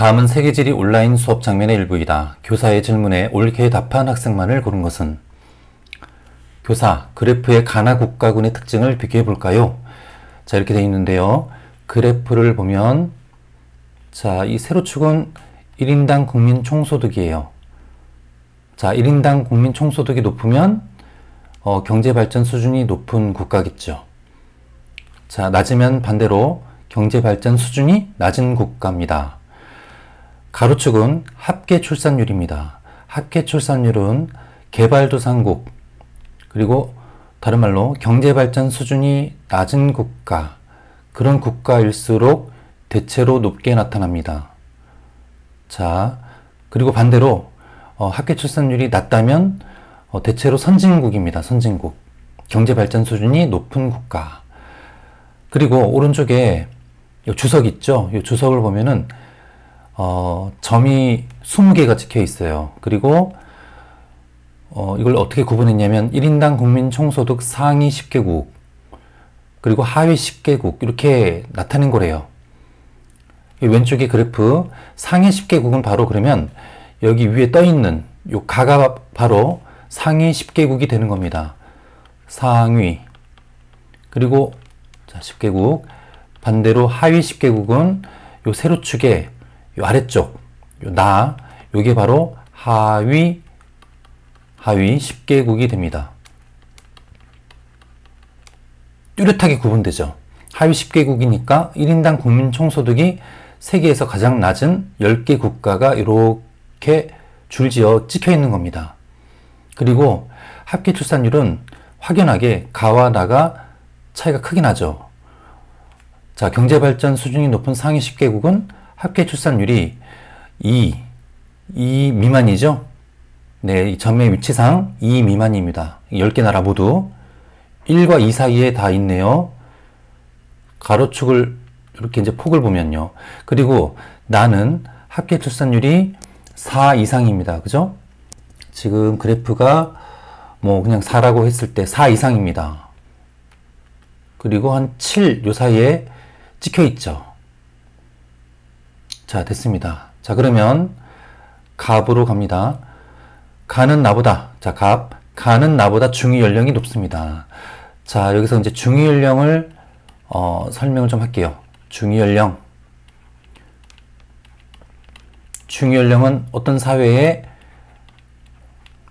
다음은 세계지리 온라인 수업 장면의 일부이다. 교사의 질문에 옳게 답한 학생만을 고른 것은? 교사, 그래프의 가나 국가군의 특징을 비교해 볼까요? 자, 이렇게 되어 있는데요. 그래프를 보면, 자, 이 세로축은 1인당 국민 총소득이에요. 자, 1인당 국민 총소득이 높으면 경제발전 수준이 높은 국가겠죠. 자, 낮으면 반대로 경제발전 수준이 낮은 국가입니다. 가로축은 합계 출산율입니다. 합계 출산율은 개발도상국, 그리고 다른 말로 경제발전 수준이 낮은 국가, 그런 국가일수록 대체로 높게 나타납니다. 자, 그리고 반대로 합계 출산율이 낮다면 대체로 선진국입니다. 선진국. 경제발전 수준이 높은 국가. 그리고 오른쪽에 이 주석 있죠? 이 주석을 보면은 점이 20개가 찍혀 있어요. 그리고 이걸 어떻게 구분했냐면 1인당 국민 총소득 상위 10개국 그리고 하위 10개국 이렇게 나타낸 거래요. 이 왼쪽의 그래프 상위 10개국은 바로 그러면 여기 위에 떠 있는 이 가가 바로 상위 10개국이 되는 겁니다. 상위. 그리고 자, 10개국. 반대로 하위 10개국은 요 세로축의 요 아래쪽, 요 나, 요게 바로 하위 10개국이 됩니다. 뚜렷하게 구분되죠. 하위 10개국이니까 1인당 국민 총소득이 세계에서 가장 낮은 10개 국가가 이렇게 줄지어 찍혀 있는 겁니다. 그리고 합계 출산율은 확연하게 가와 나가 차이가 크게 나죠. 자, 경제발전 수준이 높은 상위 10개국은 합계 출산율이 2 미만이죠. 네, 이 점의 위치상 2 미만입니다. 10개 나라 모두 1과 2 사이에 다 있네요. 가로축을 이렇게 이제 폭을 보면요. 그리고 나는 합계 출산율이 4 이상입니다. 그죠? 지금 그래프가 뭐 그냥 4라고 했을 때 4 이상입니다. 그리고 한 7 요 사이에 찍혀 있죠. 자, 됐습니다. 자, 그러면 갑으로 갑니다. 가는 나보다, 자, 가는 나보다 중위 연령이 높습니다. 자, 여기서 이제 중위 연령을 설명을 좀 할게요. 중위 연령. 중위 연령은 어떤 사회의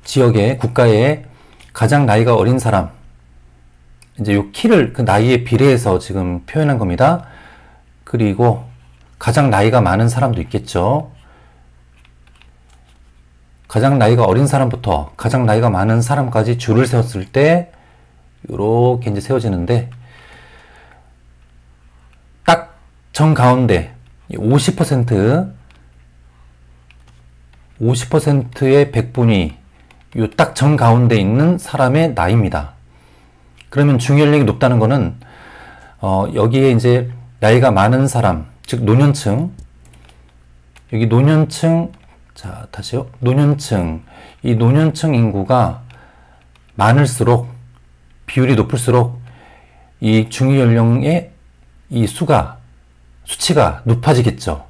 지역의 국가의 가장 나이가 어린 사람, 이제 요 키를 그 나이에 비례해서 지금 표현한 겁니다. 그리고 가장 나이가 많은 사람도 있겠죠. 가장 나이가 어린 사람부터 가장 나이가 많은 사람까지 줄을 세웠을 때 요렇게 이제 세워지는데 딱 정가운데 50%의 100분위 요 딱 정가운데 있는 사람의 나이입니다. 그러면 중위연령이 높다는 거는 여기에 이제 나이가 많은 사람, 즉 노년층, 여기 노년층, 자 다시요, 노년층, 이 노년층 인구가 많을수록, 비율이 높을수록 이 중위연령의 이 수치가 높아지겠죠.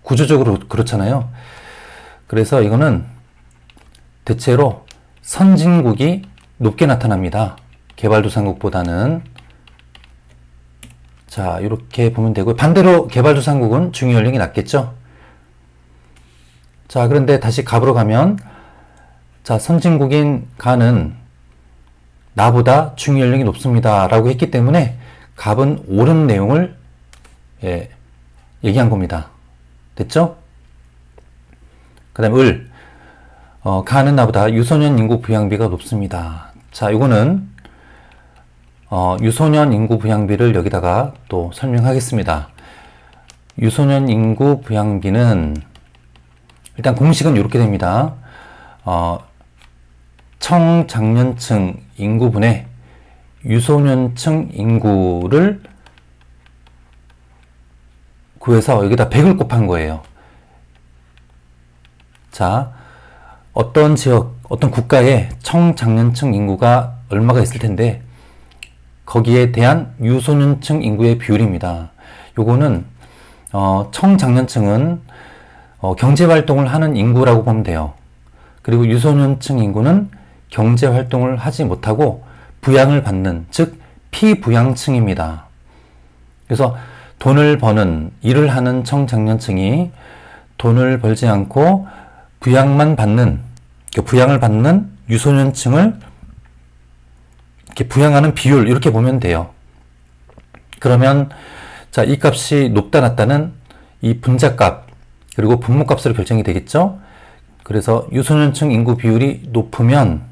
구조적으로 그렇잖아요. 그래서 이거는 대체로 선진국이 높게 나타납니다. 개발도상국보다는. 자, 이렇게 보면 되고, 반대로 개발도상국은 중위연령이 낮겠죠. 자, 그런데 다시 갑으로 가면, 자, 선진국인 가는 나보다 중위연령이 높습니다 라고 했기 때문에 갑은 옳은 내용을 얘기한 겁니다. 됐죠? 그 다음에 을, 가는 나보다 유소년 인구 부양비가 높습니다. 자, 이거는 유소년 인구 부양비를 여기다가 또 설명하겠습니다. 유소년 인구 부양비는 일단 공식은 이렇게 됩니다. 청장년층 인구분의 유소년층 인구를 구해서 여기다 100을 곱한 거예요. 자, 어떤 지역, 어떤 국가에 청장년층 인구가 얼마가 있을 텐데 거기에 대한 유소년층 인구의 비율입니다. 요거는 청장년층은 경제활동을 하는 인구라고 보면 돼요. 그리고 유소년층 인구는 경제활동을 하지 못하고 부양을 받는, 즉 피부양층입니다. 그래서 돈을 버는, 일을 하는 청장년층이 돈을 벌지 않고 부양만 받는, 부양을 받는 유소년층을 이렇게 부양하는 비율, 이렇게 보면 돼요. 그러면 자, 이 값이 높다 낮다는 이 분자값 그리고 분모값으로 결정이 되겠죠. 그래서 유소년층 인구 비율이 높으면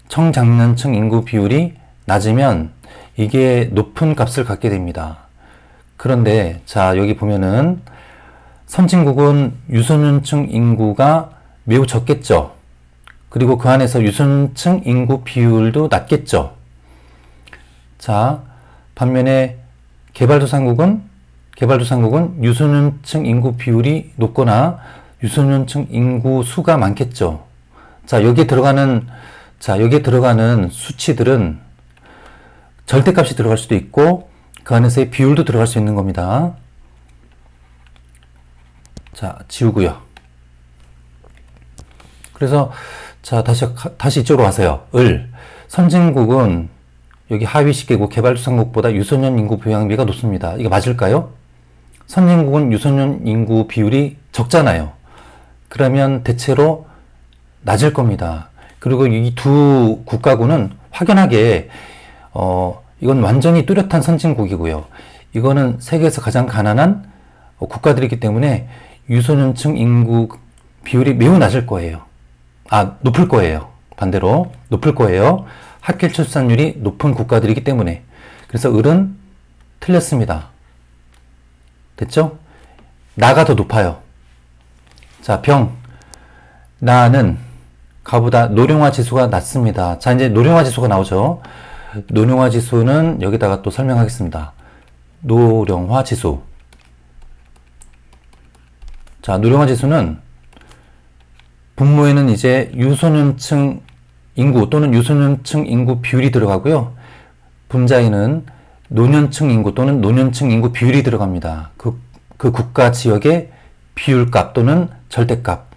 청장년층 인구 비율이 낮으면 이게 높은 값을 갖게 됩니다. 그런데 자, 여기 보면은 선진국은 유소년층 인구가 매우 적겠죠. 그리고 그 안에서 유소년층 인구 비율도 낮겠죠. 자, 반면에 개발도상국은 유소년층 인구 비율이 높거나 유소년층 인구 수가 많겠죠. 자, 여기에 들어가는 수치들은 절대값이 들어갈 수도 있고 그 안에서의 비율도 들어갈 수 있는 겁니다. 자, 지우고요. 그래서 자, 다시 이쪽으로 가세요. 선진국은 여기 하위 10개국 개발도상국보다 유소년 인구 부양비가 높습니다. 이거 맞을까요? 선진국은 유소년 인구 비율이 적잖아요. 그러면 대체로 낮을 겁니다. 그리고 이 두 국가군은 확연하게 이건 완전히 뚜렷한 선진국이고요. 이거는 세계에서 가장 가난한 국가들이기 때문에 유소년층 인구 비율이 매우 낮을 거예요. 높을 거예요. 반대로 높을 거예요. 합계 출산율이 높은 국가들이기 때문에. 그래서 을은 틀렸습니다. 됐죠? 나가 더 높아요. 자, 나는 가보다 노령화 지수가 낮습니다. 자, 이제 노령화 지수가 나오죠. 노령화 지수는 여기다가 또 설명하겠습니다. 노령화 지수. 자, 노령화 지수는 분모에는 이제 유소년층 인구 또는 유소년층 인구 비율이 들어가고요. 분자에는 노년층 인구 또는 노년층 인구 비율이 들어갑니다. 그 국가 지역의 비율값 또는 절대값.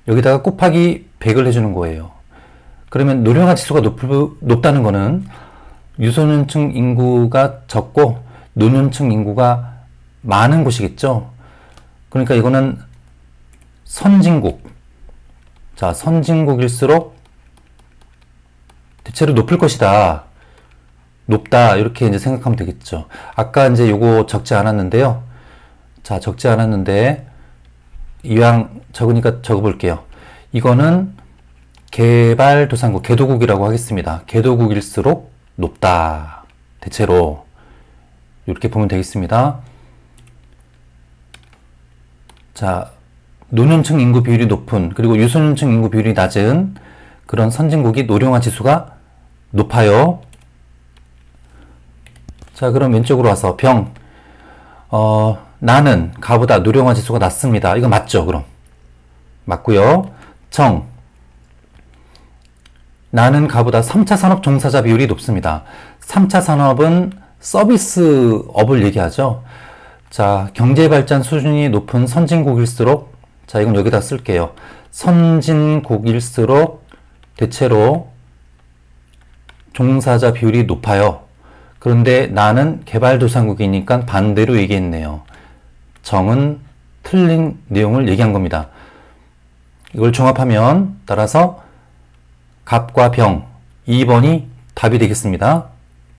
여기다가 곱하기 100을 해주는 거예요. 그러면 노령화 지수가 높다는 거는 유소년층 인구가 적고 노년층 인구가 많은 곳이겠죠. 그러니까 이거는 선진국. 자, 선진국일수록 대체로 높을 것이다. 높다. 이렇게 이제 생각하면 되겠죠. 아까 이제 요거 적지 않았는데요. 자, 적지 않았는데 이왕 적으니까 적어볼게요. 이거는 개발도상국, 개도국이라고 하겠습니다. 개도국일수록 높다. 대체로 이렇게 보면 되겠습니다. 자, 노년층 인구 비율이 높은 그리고 유소년층 인구 비율이 낮은 그런 선진국이 노령화 지수가 높아요. 자, 그럼 왼쪽으로 와서 나는 가보다 노령화 지수가 낮습니다. 이거 맞죠? 그럼 맞고요. 나는 가보다 3차 산업 종사자 비율이 높습니다. 3차 산업은 서비스업을 얘기하죠. 자, 경제발전 수준이 높은 선진국일수록, 자, 이건 여기다 쓸게요. 선진국일수록 대체로 종사자 비율이 높아요. 그런데 나는 개발도상국이니까 반대로 얘기했네요. 정은 틀린 내용을 얘기한 겁니다. 이걸 종합하면 따라서 갑과 병 2번이 답이 되겠습니다.